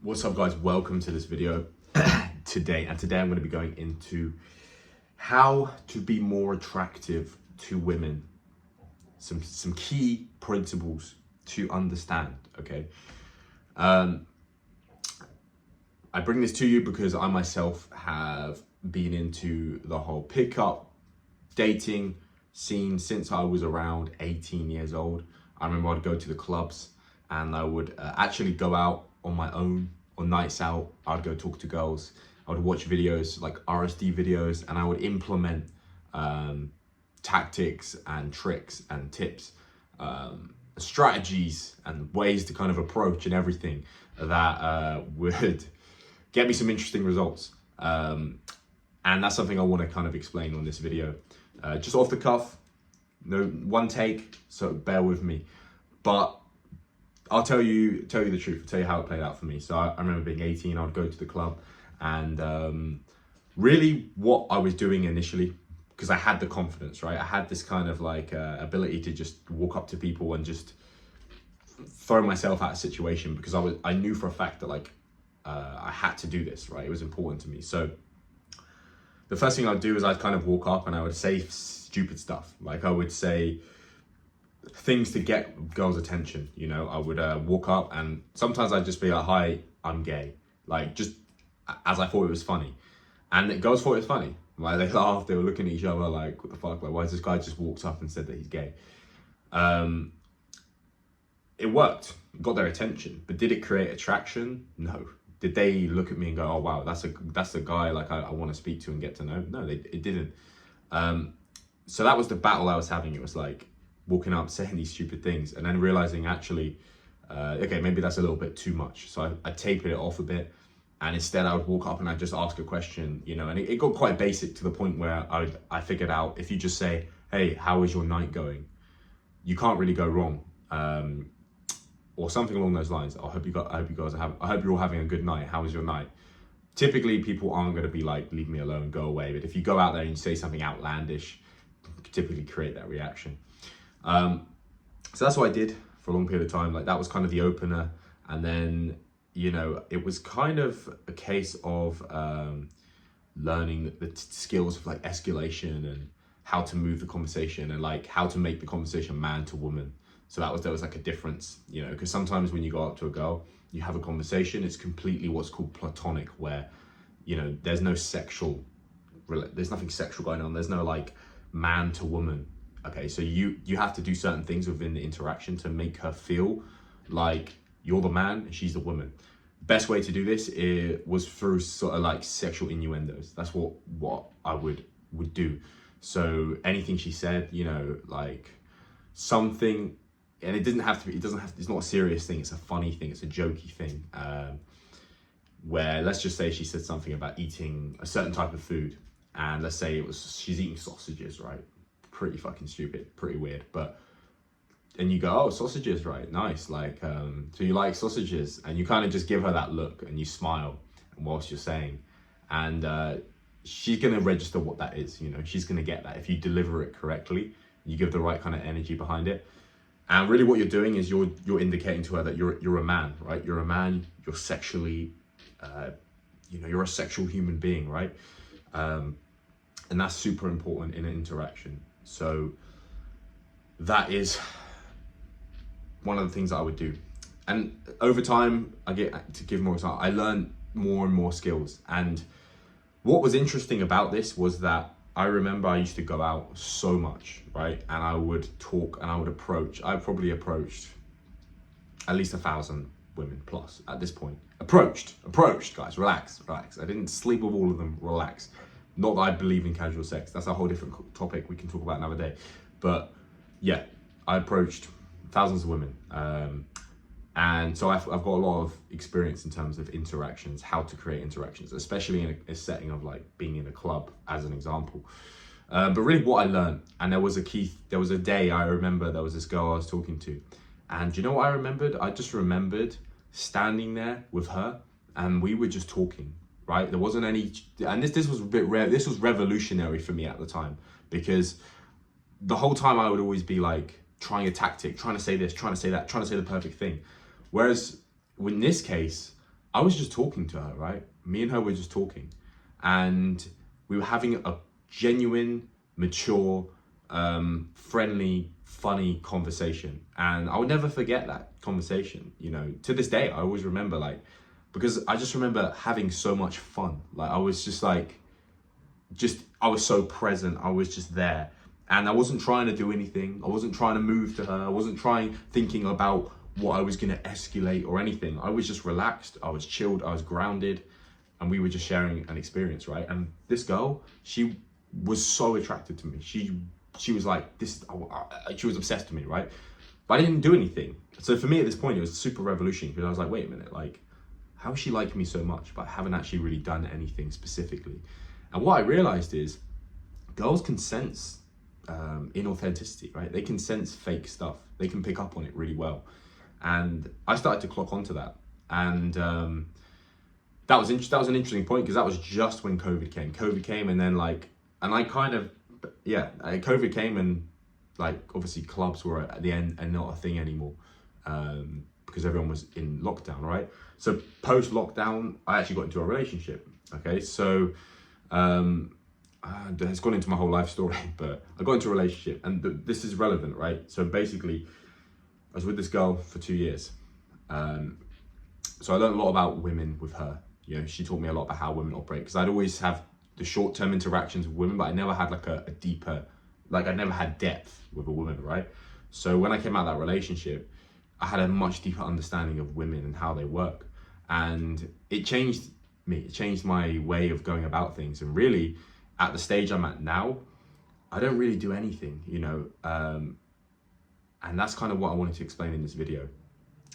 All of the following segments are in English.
What's up, guys? Welcome to this video today I'm going to be going into how to be more attractive to women. Some key principles to understand. Okay, I bring this to you because I myself have been into the whole pickup dating scene since I was around 18 years old. I remember I'd go to the clubs and I would actually go out on my own on nights out. I'd go talk to girls. I would watch videos like RSD videos, and I would implement tactics and tricks and tips, strategies and ways to kind of approach and everything that would get me some interesting results. And that's something I want to kind of explain on this video. Just off the cuff, no one take, so bear with me. But I'll tell you the truth. I'll tell you how it played out for me. So I remember being 18, I would go to the club, and really what I was doing initially, because I had the confidence, right? I had this kind of like ability to just walk up to people and just throw myself at a situation, because I knew for a fact that like I had to do this, right? It was important to me. So the first thing I'd do is I'd kind of walk up and I would say stupid stuff. Like I would say things to get girls' attention, you know. I would walk up and sometimes I'd just be like, "Hi, I'm gay," like just as I thought it was funny, and the girls thought it was funny. Like they laughed, they were looking at each other like, "What the fuck? Like, why is this guy just walked up and said that he's gay?" It worked, it got their attention, but did it create attraction? No. Did they look at me and go, "Oh wow, that's a guy like I want to speak to and get to know"? No, it didn't. So that was the battle I was having. It was like walking up saying these stupid things and then realizing actually, okay, maybe that's a little bit too much. So I tapered it off a bit, and instead I would walk up and I'd just ask a question, you know, and it got quite basic to the point where I figured out if you just say, "Hey, how is your night going?" you can't really go wrong. Or something along those lines. I hope you're all having a good night. How was your night? Typically people aren't going to be like, "Leave me alone, go away." But if you go out there and you say something outlandish, you could typically create that reaction. So that's what I did for a long period of time. Like that was kind of the opener. And then, you know, it was kind of a case of learning the skills of like escalation and how to move the conversation and like how to make the conversation man to woman. So there was like a difference, you know, because sometimes when you go up to a girl, you have a conversation, it's completely what's called platonic, where, you know, there's nothing sexual going on. There's no like man to woman. Okay, so you have to do certain things within the interaction to make her feel like you're the man and she's the woman. Best way to do this was through sort of like sexual innuendos. That's what I would do. So anything she said, you know, like something, and it's not a serious thing, it's a funny thing, it's a jokey thing, where let's just say she said something about eating a certain type of food, and let's say she's eating sausages, right? Pretty fucking stupid, pretty weird, and you go, "Oh, sausages, right? Nice. Like, so you like sausages?" And you kind of just give her that look and you smile whilst you're saying, and she's gonna register what that is, you know, she's gonna get that if you deliver it correctly, you give the right kind of energy behind it. And really what you're doing is you're indicating to her that you're a man, right? You're a man, you're sexually, you know, you're a sexual human being, right? And that's super important in an interaction. So that is one of the things that I would do. And over time, I get to give more examples. I learned more and more skills. And what was interesting about this was that I remember I used to go out so much, right? And I would talk and I probably approached at least 1,000 women plus at this point. Approached, guys, relax. I didn't sleep with all of them, relax. Not that I believe in casual sex. That's a whole different topic we can talk about another day. But yeah, I approached thousands of women. And so I've got a lot of experience in terms of interactions, how to create interactions, especially in a setting of like being in a club as an example. But really what I learned, and there was a day I remember there was this girl I was talking to, and you know what I remembered? I just remembered standing there with her and we were just talking, right? There wasn't any, and this was a bit rare. This was revolutionary for me at the time, because the whole time I would always be like trying a tactic, trying to say this, trying to say that, trying to say the perfect thing. Whereas in this case, I was just talking to her, right? Me and her were just talking, and we were having a genuine, mature, friendly, funny conversation. And I would never forget that conversation. You know, to this day, I always remember, like, because I just remember having so much fun. Like, I was just like, I was so present. I was just there. And I wasn't trying to do anything. I wasn't trying to move to her. I wasn't thinking about what I was going to escalate or anything. I was just relaxed. I was chilled. I was grounded. And we were just sharing an experience, right? And this girl, she was so attracted to me. She was like, she was obsessed with me, right? But I didn't do anything. So for me at this point, it was super revolutionary, because I was like, wait a minute, like, how is she liking me so much, but I haven't actually really done anything specifically? And what I realized is girls can sense inauthenticity, right? They can sense fake stuff. They can pick up on it really well. And I started to clock onto that. And that was an interesting point, because that was just when COVID came. COVID came, and then COVID came, and like obviously clubs were at the end and not a thing anymore, because everyone was in lockdown, right? So post lockdown, I actually got into a relationship. Okay, so it's gone into my whole life story, but I got into a relationship, and this is relevant, right? So basically, I was with this girl for 2 years. So I learned a lot about women with her. You know, she taught me a lot about how women operate, because I'd always have the short-term interactions with women, but I never had like a deeper, like I never had depth with a woman, right? So when I came out of that relationship, I had a much deeper understanding of women and how they work. And it changed me. It changed my way of going about things. And really, at the stage I'm at now, I don't really do anything, you know? And that's kind of what I wanted to explain in this video,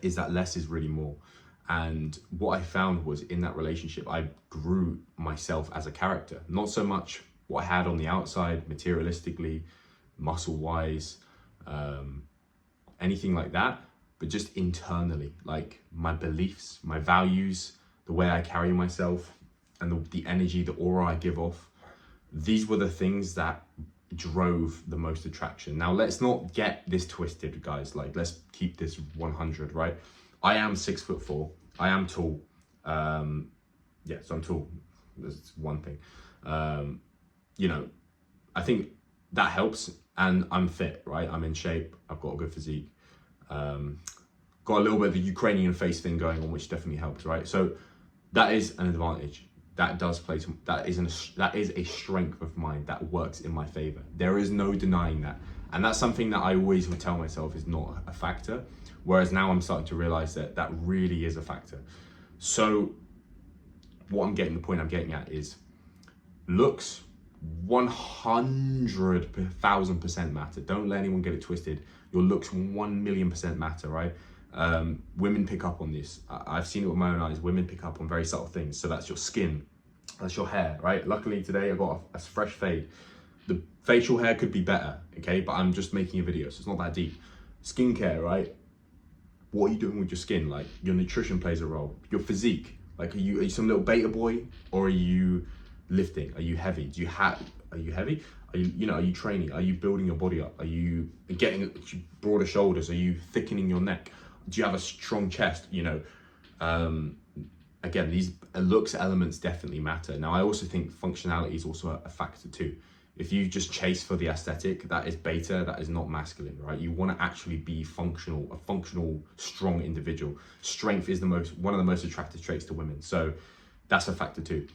is that less is really more. And what I found was, in that relationship, I grew myself as a character. Not so much what I had on the outside, materialistically, muscle-wise, anything like that, but just internally, like my beliefs, my values, the way I carry myself, and the energy, the aura I give off. These were the things that drove the most attraction. Now, let's not get this twisted, guys. Like, let's keep this 100, right? I am 6'4". I am tall. So I'm tall. That's one thing. You know, I think that helps, and I'm fit, right? I'm in shape. I've got a good physique. Got a little bit of the Ukrainian face thing going on, which definitely helps, right? So that is an advantage. That does play some, that is a strength of mine that works in my favor. There is no denying that. And that's something that I always would tell myself is not a factor. Whereas now I'm starting to realize that that really is a factor. So the point I'm getting at is, looks 100,000% matter. Don't let anyone get it twisted. Your looks 1,000,000% matter, right? Women pick up on this. I've seen it with my own eyes. Women pick up on very subtle things. So that's your skin, that's your hair, right? Luckily today I got a fresh fade. The facial hair could be better, okay? But I'm just making a video, so it's not that deep. Skincare, right? What are you doing with your skin? Like, your nutrition plays a role. Your physique, like, are you some little beta boy, or are you lifting? Are you heavy? Are you heavy? Are you training? Are you building your body up? Are you getting broader shoulders? Are you thickening your neck? Do you have a strong chest? You know, again, these looks elements definitely matter. Now, I also think functionality is also a factor too. If you just chase for the aesthetic, that is beta, that is not masculine, right? You want to actually be functional, a functional, strong individual. Strength is one of the most attractive traits to women. So that's a factor too.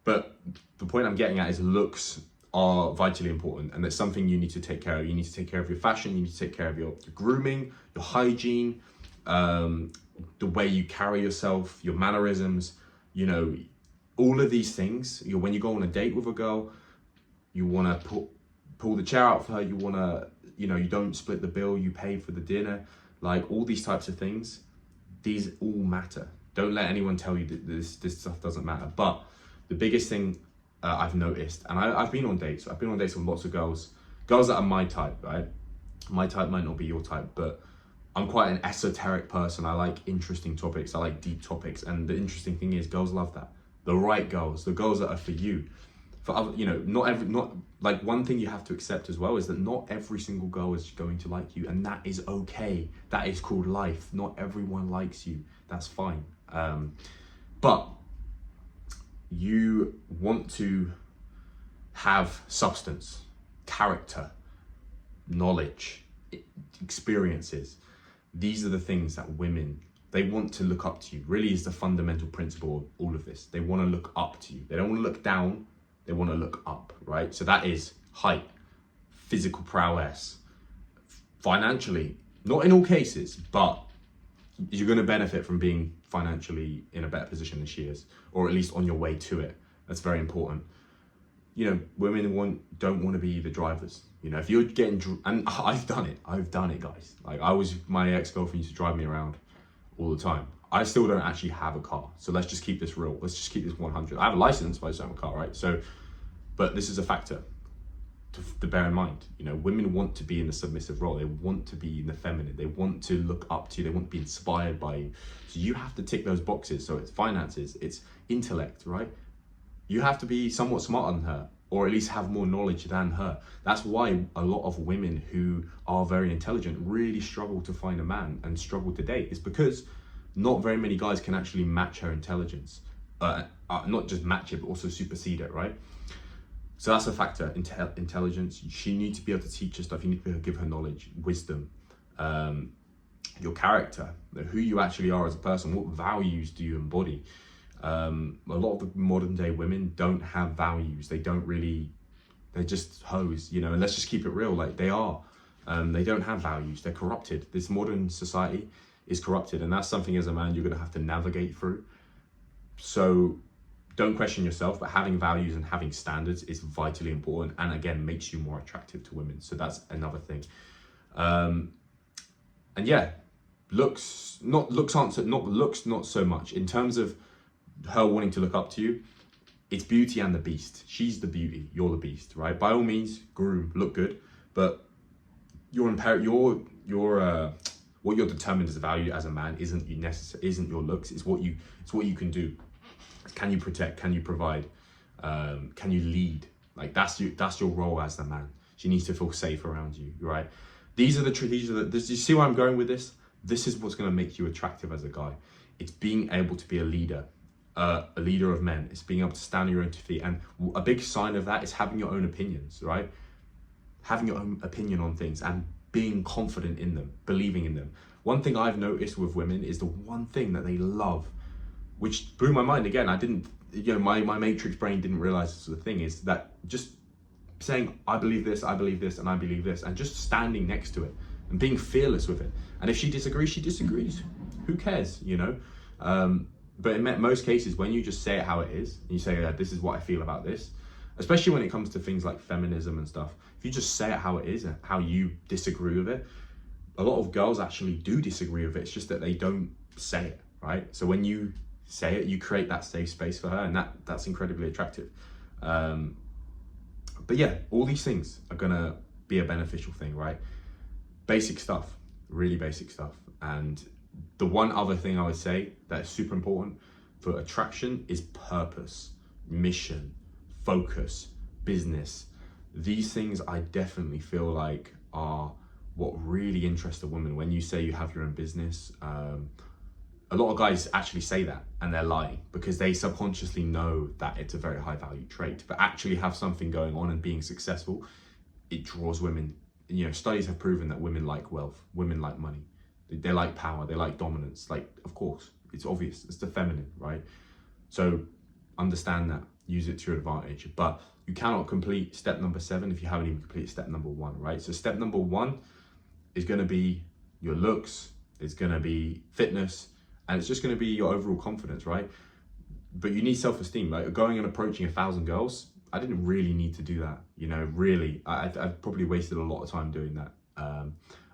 But the point I'm getting at is looks are vitally important, and that's something you need to take care of. You need to take care of your fashion, you need to take care of your grooming, your hygiene, the way you carry yourself, your mannerisms, you know, all of these things. When you go on a date with a girl, you want to pull the chair out for her, you want to, you know, you don't split the bill, you pay for the dinner, like all these types of things, these all matter. Don't let anyone tell you that this stuff doesn't matter. But the biggest thing I've noticed, and I've been on dates with lots of girls that are my type, right? My type might not be your type, but I'm quite an esoteric person. I like interesting topics, I like deep topics, and the interesting thing is girls love that. The right girls, the girls that are for you. For other, you know, one thing you have to accept as well is that not every single girl is going to like you, and that is okay. That is called life. Not everyone likes you. That's fine. But you want to have substance, character, knowledge, experiences. These are the things that women, they want to look up to you. Really is the fundamental principle of all of this. They want to look up to you. They don't want to look down, they want to look up, right? So that is height, physical prowess, financially, not in all cases, but you're going to benefit from being financially in a better position than she is, or at least on your way to it. That's very important. You know, women don't want to be the drivers. You know, if you're getting, and I've done it, guys. Like my ex-girlfriend used to drive me around all the time. I still don't actually have a car. So let's just keep this real. Let's just keep this 100. I have a license, but I just don't have a car, right? So, but this is a factor to bear in mind. You know, women want to be in the submissive role. They want to be in the feminine. They want to look up to you. They want to be inspired by you. So you have to tick those boxes. So it's finances, it's intellect, right? You have to be somewhat smarter than her, or at least have more knowledge than her. That's why a lot of women who are very intelligent really struggle to find a man and struggle to date. It's because not very many guys can actually match her intelligence. Not just match it, but also supersede it, right? So that's a factor, intelligence. She needs to be able to teach her stuff. You need to be able to give her knowledge, wisdom, your character, who you actually are as a person. What values do you embody? A lot of the modern day women don't have values. They're just hoes, you know, and let's just keep it real. Like they are, they don't have values. They're corrupted. This modern society is corrupted. And that's something as a man, you're going to have to navigate through. So don't question yourself, but having values and having standards is vitally important. And again, makes you more attractive to women. So that's another thing. And yeah, looks not so much in terms of her wanting to look up to you. It's Beauty and the Beast. She's the beauty, you're the beast, right? By all means, groom, look good, but what you're determined as a value as a man isn't your looks. It's what you can do. Can you protect? Can you provide? Can you lead? Like that's your role as the man. She needs to feel safe around you, right? Do you see where I'm going with this? This is what's going to make you attractive as a guy. It's being able to be a leader of men. It's being able to stand on your own 2 feet. And a big sign of that is having your own opinions, right? Having your own opinion on things and being confident in them, believing in them. One thing I've noticed with women is the one thing that they love, which blew my mind again. I didn't, my matrix brain didn't realize this was a thing, is that just saying, I believe this, and I believe this, and just standing next to it and being fearless with it. And if she disagrees, she disagrees. Who cares, you know? But in most cases, when you just say it how it is, and you say, yeah, this is what I feel about this, especially when it comes to things like feminism and stuff, if you just say it how it is and how you disagree with it, a lot of girls actually do disagree with it. It's just that they don't say it, right? So when you say it, you create that safe space for her, and that's incredibly attractive. But yeah, all these things are gonna be a beneficial thing, right? Basic stuff, really basic stuff. And the one other thing I would say that is super important for attraction is purpose, mission, focus, business. These things I definitely feel like are what really interests a woman. When you say you have your own business, a lot of guys actually say that and they're lying because they subconsciously know that it's a very high value trait, but actually have something going on and being successful, it draws women. You know, studies have proven that women like wealth, women like money, they like power, they like dominance. Like, of course, it's obvious, it's the feminine, right? So understand that, use it to your advantage, but you cannot complete step number 7 if you haven't even completed step number 1, right? So step number 1 is going to be your looks, it's going to be fitness, and it's just going to be your overall confidence, right? But you need self-esteem. Like going and approaching 1,000 girls, I didn't really need to do that, you know, really. I probably wasted a lot of time doing that.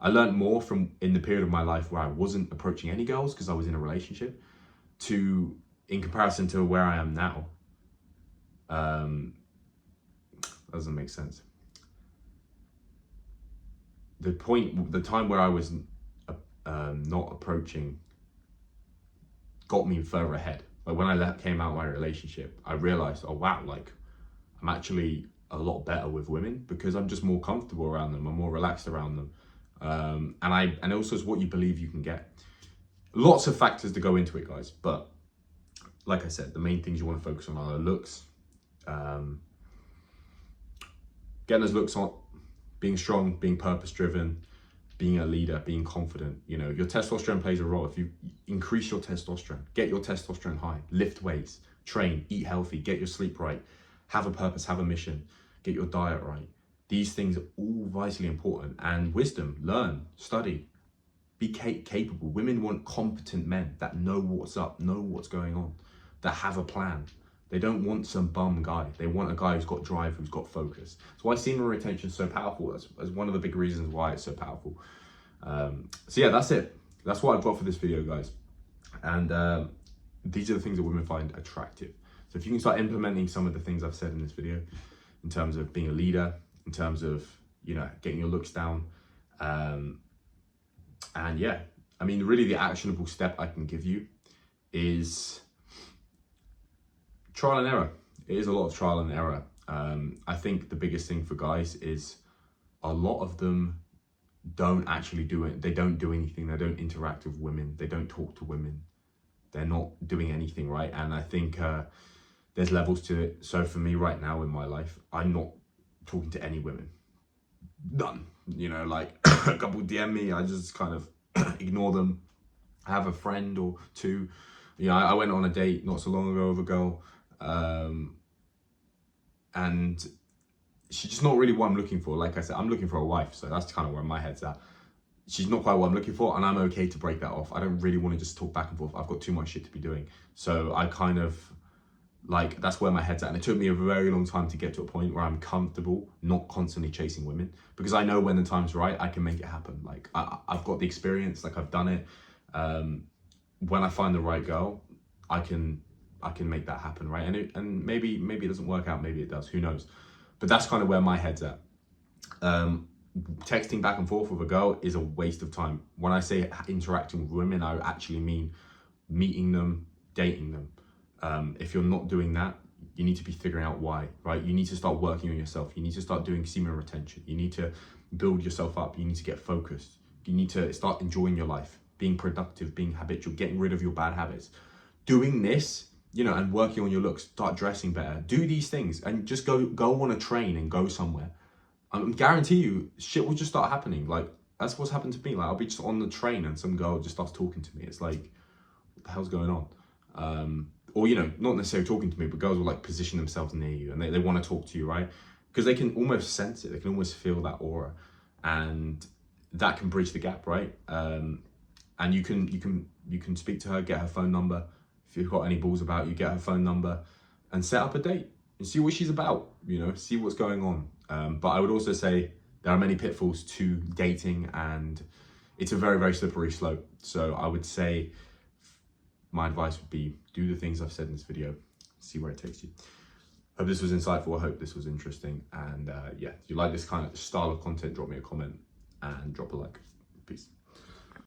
I learned more from in the period of my life where I wasn't approaching any girls because I was in a relationship in comparison to where I am now. Doesn't make sense. The time where I was not approaching got me further ahead. Like when I came out of my relationship, I realized, oh wow, like I'm actually a lot better with women because I'm just more comfortable around them. I'm more relaxed around them. And also it's what you believe you can get. Lots of factors to go into it, guys, but like I said, the main things you want to focus on are looks, getting those looks on, being strong, being purpose driven, being a leader, being confident. You know, your testosterone plays a role. If you increase your testosterone, get your testosterone high, lift weights, train, eat healthy, get your sleep right, have a purpose, have a mission, get your diet right. These things are all vitally important. And wisdom, learn, study, be capable. Women want competent men that know what's up, know what's going on, that have a plan. They don't want some bum guy. They want a guy who's got drive, who's got focus. That's why semen retention is so powerful. That's one of the big reasons why it's so powerful. So yeah, that's it. That's what I've got for this video, guys. And these are the things that women find attractive. So if you can start implementing some of the things I've said in this video, in terms of being a leader, in terms of, you know, getting your looks down, and yeah, I mean, really the actionable step I can give you is trial and error. It is a lot of trial and error. I think the biggest thing for guys is a lot of them don't actually do it. They don't do anything. They don't interact with women. They don't talk to women. They're not doing anything, right? And I think there's levels to it. So for me right now in my life, I'm not talking to any women. None. You know, like a couple DM me, I just kind of ignore them. I have a friend or two. You know, I went on a date not so long ago with a girl, and she's just not really what I'm looking for. Like I said, I'm looking for a wife, so that's kind of where my head's at. She's not quite what I'm looking for, and I'm okay to break that off. I don't really want to just talk back and forth. I've got too much shit to be doing. So I kind of, like, that's where my head's at. And it took me a very long time to get to a point where I'm comfortable not constantly chasing women, because I know when the time's right, I can make it happen. Like, I've got the experience, like I've done it. When I find the right girl, I can make that happen, right? And maybe it doesn't work out, maybe it does, who knows? But that's kind of where my head's at. Texting back and forth with a girl is a waste of time. When I say interacting with women, I actually mean meeting them, dating them. If you're not doing that, you need to be figuring out why, right? You need to start working on yourself. You need to start doing semen retention. You need to build yourself up. You need to get focused. You need to start enjoying your life, being productive, being habitual, getting rid of your bad habits. Doing this, you know, and working on your looks, start dressing better. Do these things and just go on a train and go somewhere. I guarantee you, shit will just start happening. Like, that's what's happened to me. Like, I'll be just on the train and some girl just starts talking to me. It's like, what the hell's going on? Or, you know, not necessarily talking to me, but girls will like position themselves near you and they want to talk to you, right? Because they can almost sense it. They can almost feel that aura, and that can bridge the gap, right? And you can speak to her, get her phone number. If you've got any balls about you, get her phone number and set up a date and see what she's about, you know, see what's going on. But I would also say there are many pitfalls to dating, and it's a very, very slippery slope. So I would say my advice would be do the things I've said in this video, see where it takes you. Hope this was insightful. I hope this was interesting. And yeah, if you like this kind of style of content, drop me a comment and drop a like. Peace.